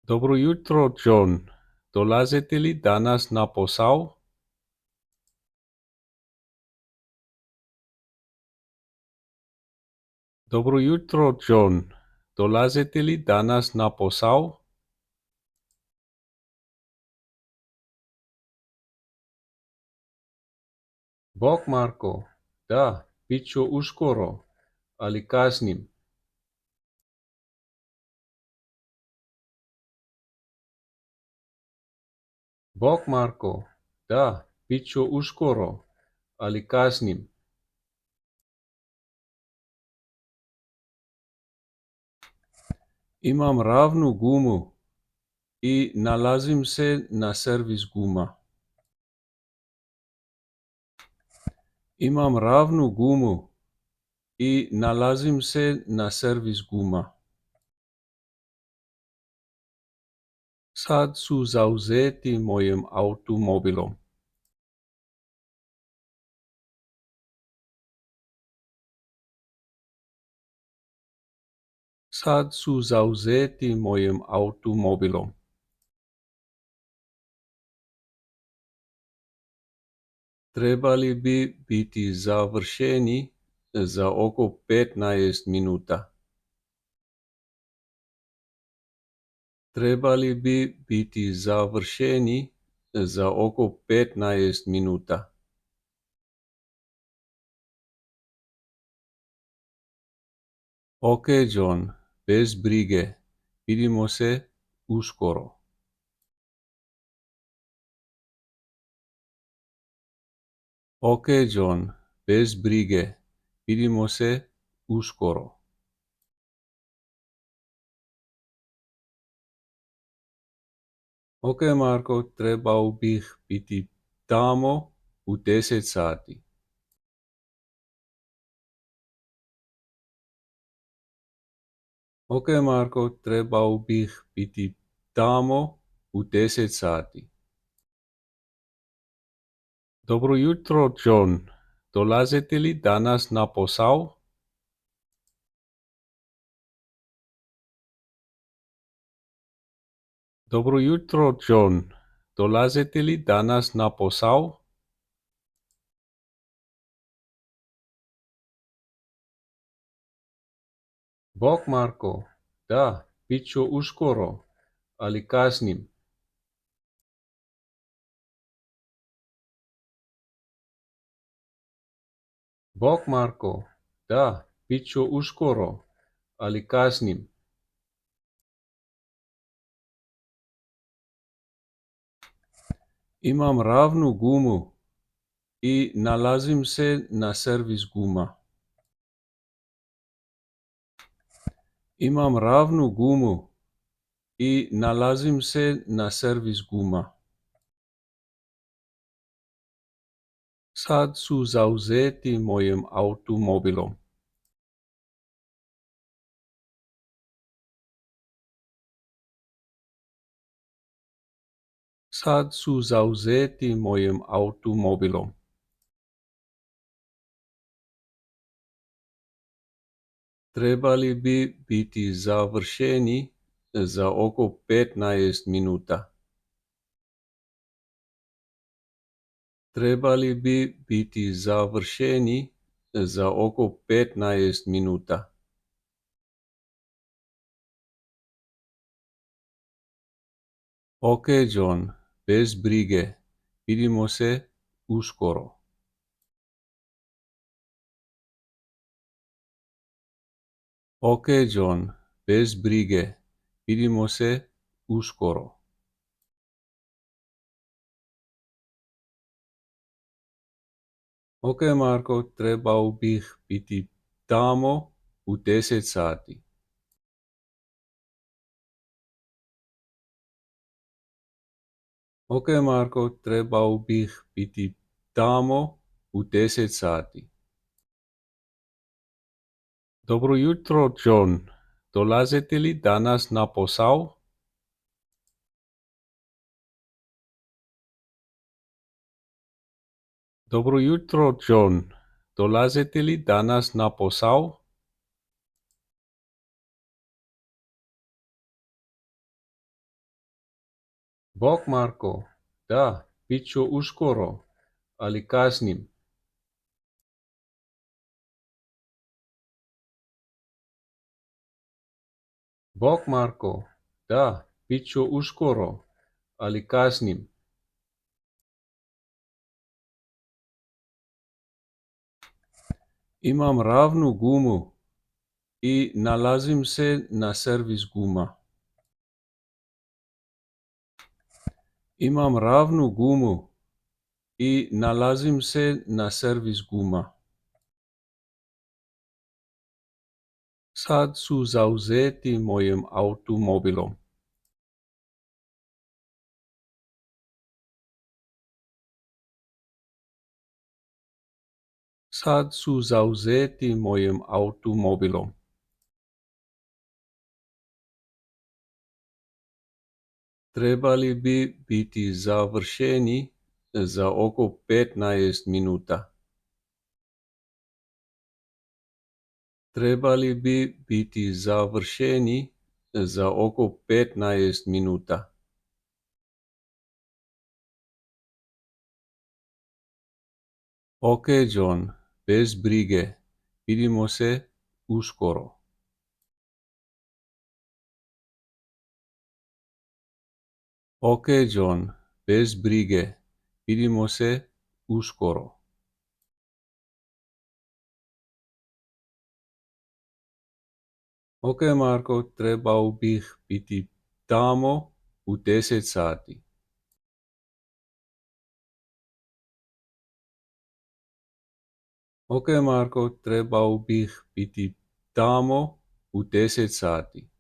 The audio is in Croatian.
Dobro jutro, John. Dolazite li danas na posao? Dobro jutro, John. Dolazite li danas na posao? Bog, Marko. Da, bit ću uskoro, ali kasnim. Bog, Marko. Da, bit ću uskoro, ali kasnim. Imam ravnu gumu i nalazim se na servis guma. Imam ravnu gumu i nalazim se na servis guma. Sad su zauzeti mojim automobilom. Sad su zauzeti mojim automobilom. Trebali bi biti završeni za oko 15 minuta. Trebali bi biti završeni za oko 15 minuta. Ok, John, bez brige. Vidimo se uskoro. Ok, John, bez brige. Vidimo se uskoro. Ok, Marko, trebao bih biti tamo u 10 sati. Ok, Marko, trebao bih biti tamo u 10 sati. Dobro jutro, John. Dolazite li danas na posao? Dobro jutro, John. Dolazite li danas na posao? Bog, Marko. Da, bit ću uskoro, ali kasnim. Bog, Marko. Da, bit ću uskoro, ali kasnim. Imam ravnu gumu i nalazim se na servis guma. Imam ravnu gumu i nalazim se na servis guma. Sad su zauzeti mojim automobilom. Sad su zauzeti mojim automobilom. Trebali bi biti završeni za oko 15 minuta. Trebali bi biti završeni za oko 15 minuta. Ok, John, bez brige. Vidimo se uskoro. Ok, John, bez brige. Vidimo se uskoro. Ok, Marko, trebao bih biti tamo u 10 sati. Ok, Marko, trebao bih biti tamo u 10 sati. Dobro jutro, John. Dolazite li danas na posao? Dobro jutro, John. Dolazite li danas na posao? Bok Marko, da, bit će uskoro, ali kasnim. Bok Marko, da, bit će uskoro, ali kasnim. Imam ravnu gumu i nalazim se na servis guma. Imam ravnu gumu i nalazim se na servis guma. Sad su zauzeti mojim automobilom. Sad su zauzeti mojim automobilom. Trebali bi biti završeni za oko 15 minuta. Trebali bi biti završeni za oko 15 minuta. Ok, John, bez brige. Vidimo se uskoro. Ok, John, bez brige. Vidimo se uskoro. Ok, Marko, trebao bih biti tamo u 10 sati. Ok, Marko, trebao bih biti tamo u 10 sati.